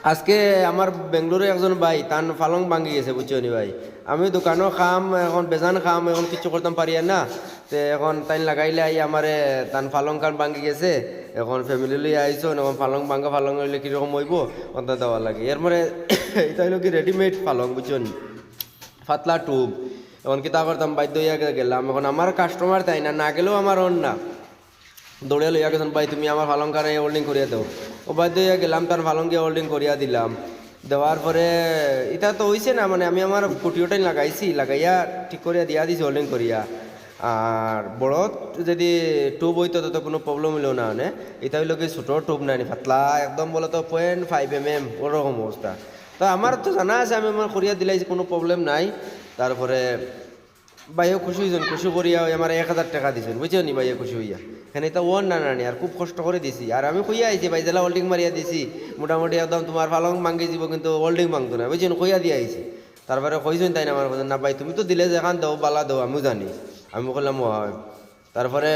আজকে আমার বেঙ্গলোরে একজন ভাই তান ফালং ভাঙ্গি গেছে বুঝছো নি ভাই। আমি দোকানও খাম এখন বেজান খাম এখন কিছু করতাম পারি না। তে এখন তাই লাগাইলে আই আমারে তান ফালং খান ভাঙ্গি গেছে। এখন ফ্যামিলি লই আইছো এখন ফালং ভাঙ্গা ফালং হইলে কিরকম হইব কথা দেওয়া লাগে এর মানে এটা হইলো কি রেডিমেড ফালং বুঝছো নি, পাতলা টুব। এখন কিতা করতাম বাধ্য হইয়া গেলাম, এখন আমার কাস্টমার তাই না, না গেলেও আমার অন না দৌড়ে লইয়া গেছেন ভাই তুমি আমার ফালংকারে হোল্ডিং করিয়া দাও। ও বাধ্য হইয়া গেলাম তার ফালঙ্গে হোল্ডিং করিয়া দিলাম। দেওয়ার পরে এটা তো হইছে না, মানে আমি আমার কুটিওটাই লাগাইছি, লাগাইয়া ঠিক করিয়া দিয়া দিছি হোল্ডিং করিয়া। আর বড় যদি টুব হইতো তো কোনো প্রবলেম হইল না, মানে এটা হইলো কি ছোটো টুব নাই পাতলা একদম বলে তো 0.5 mm ওরকম অবস্থা। তো আমার তো জানা আছে আমি আমার করিয়া দিলাইছি, কোনো প্রবলেম নাই। তারপরে ভাইও খুশি হয়েছেন, খুশি করিয়া আমার 1000 টাকা দিয়েছেন বুঝছেন নি ভাইয়া খুশি হইয়া। এখানে তো ওন না নানি আর খুব কষ্ট করে দিছি, আর আমি কইয়া আইছি ভাই জেলা হোল্ডিং মারিয়া দিছি মোটামুটি একদম তোমার ফালং ভাঙ্গি দিব কিন্তু হোল্ডিং ভাঙতো না বুঝছেন, কইয়া দিয়ে আইছি। তারপরে কইছেন তাই না আমার কথা না ভাই তুমি তো দিলে যেখান দাও বালা দাও আমিও জানি, আমি বললাম হয়। তারপরে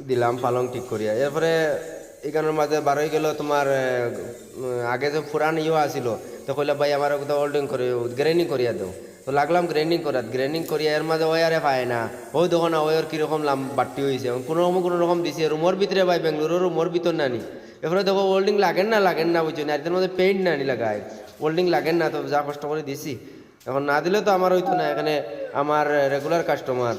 দিলাম পালং ঠিক করিয়া। এরপরে এখানের মাঝে বারোই গেল তোমার আগে যে পুরান ইয়ে আসিল, তো কইলা ভাই আমার কোথাও হোল্ডিং করে গ্রেনিং করিয়া দাও। তো লাগলাম গ্রেন্ডিং করিয়া এর মাঝে ওয়ারে পায় না, ওই দোকানে ওয়ার কীরকম লাম বাড়তি হয়েছে কোনো রকম দিছে রুমোর ভিতরে ভাই বেঙ্গলোরের রুমোর ভিতর নানি। এরপরে দেখো হোল্ডিং লাগেন না বুঝছো না, এর মধ্যে পেইন্ট নানি লাগায় হোল্ডিং লাগেন না, তো যা কষ্ট করে দিছি এখন না দিলে তো আমার হইতো না, এখানে আমার রেগুলার কাস্টমার।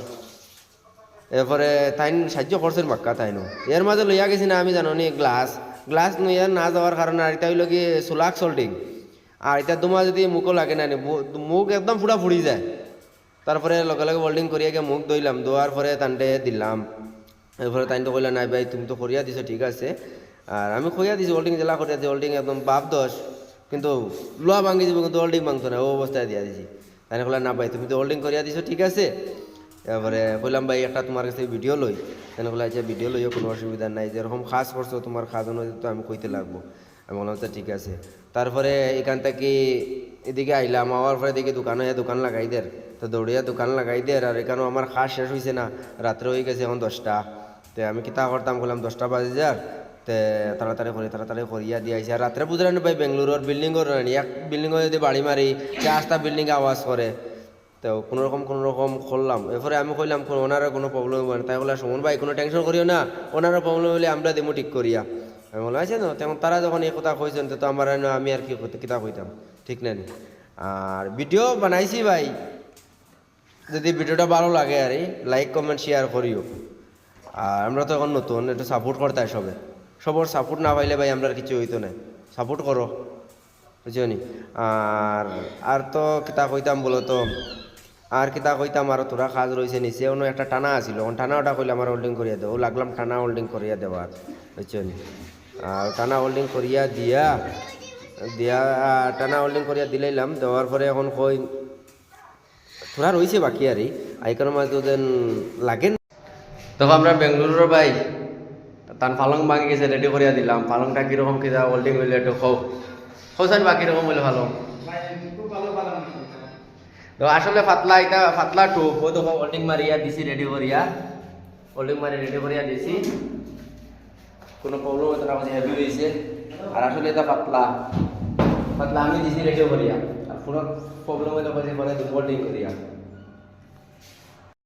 এরপরে তাই সাহায্য করছেন বাক্কা তাই নো। এর মাঝে লইয়া গেছি না আমি জানো নি গ্লাস লইয়া না যাওয়ার কারণে আর এটা হইল কি সোলাক্স হোল্ডিং। আর এটা তোমার যদি মুখও লাগে না মুখ একদম পুরা ফুড়ি যায়। তারপরে লগে লগে হোল্ডিং করিয়া গিয়ে মুখ দইলাম, দোয়ার পরে তান্ডে দিলাম। এরপরে তাই তো কইলা নাই ভাই তুমি তো করিয়া দিছো ঠিক আছে, আর আমি কইয়া দিছি হোল্ডিং জেলা করিয়া দিছি হোল্ডিং একদম বাপ দোষ, কিন্তু লোয়া ভাঙ্গি দিব কিন্তু হোল্ডিং ভাঙতো না ও অবস্থায় দিয়া দিছি। তাই কইলা না ভাই তুমি তো হোল্ডিং করিয়া দিছো ঠিক আছে। এরপরে কইলাম ভাই একটা তোমার কাছে ভিডিও লই, তাই বলে আচ্ছা ভিডিও লইও কোনো অসুবিধা নাই, যেরকম খাস করছো তোমার খাস অনুযায়ী তো আমি কইতে লাগবো। আমি বললাম আচ্ছা ঠিক আছে। তারপরে এখান থেকে এদিকে আইলাম, আওয়ার পরে দেখি দোকান লাগাই দের, তো দৌড়িয়া দোকান লাগাই দের। আর এখানেও আমার খাস শেষ হয়েছে না, রাত্রে হয়ে গেছে এখন 10টা। তো আমি কিতা করতাম বললাম 10টা বাজে যার তে তাড়াতাড়ি করিয়া দিয়ে আইসি। আর রাত্রে বুঝলেন ভাই বেঙ্গলোরের বিল্ডিংর এক বিল্ডিংও যদি বাড়ি মারি 4টা বিল্ডিং আওয়াজ করে, তো কোনোরকম করলাম। এরপরে আমি কইলাম ওনারও কোনো প্রবলেম হবে না, তাই বলে সুমন ভাই কোনো টেনশন করিও না, ওনারও প্রবলেম হলে আমরা দেবো ঠিক করিয়া। আমি বললাম আছে না, তেমন তারা যখন এই কথা কইছেন তো আমার আমি আর কি কিতা কইতাম ঠিক না। আর ভিডিও বানাইছি ভাই, যদি ভিডিওটা ভালো লাগে আর লাইক কমেন্ট শেয়ার করিও। আর আমরা তো এখন নতুন, একটু সাপোর্ট করতে হয় সবর সাপোর্ট না পাইলে ভাই আমরা কিছু হইতো না, সাপোর্ট করো বুঝছো নি। আর তো কিতা কইতাম বলো তো, আর কিতা কইতাম আর তোরা কাজ রয়েছে নিচে অন্য একটা টানা আছিল, টানা ওটা কইলে আমার হোল্ডিং করিয়া দেবো, লাগলাম টানা হোল্ডিং করিয়া দেওয়ার বুঝছো নি। আর টানা হোল্ডিং করিয়া দিয়া টানা হোল্ডিং করিয়া দিলাইলাম। দেওয়ার পরে এখন কই তোরা রয়েছে বাকি আর আইকার মাঝে ওদের লাগেন। তখন আমরা বেঙ্গলুরুর ভাই তার পালং ভাঙি গেছে রেডি করিয়া দিলাম। পালংটা কীরকম কিনা হোল্ডিং হইলে একটু খোঁজান বাকি রকম হইলে ভালো। তো আসলে পাতলা টুপ ও তো হোল্ডিং মারিয়া দিছি রেডি করিয়া, হোল্ডিং মারি রেডি করিয়া দিছি, কোনো প্রবলেম হতো না, হেভি হয়েছে। আর আসলে এটা পাতলা আমি দিছি রেডি করিয়া, আর কোনো প্রবলেম হইলে পরে হোল্ডিং করিয়া।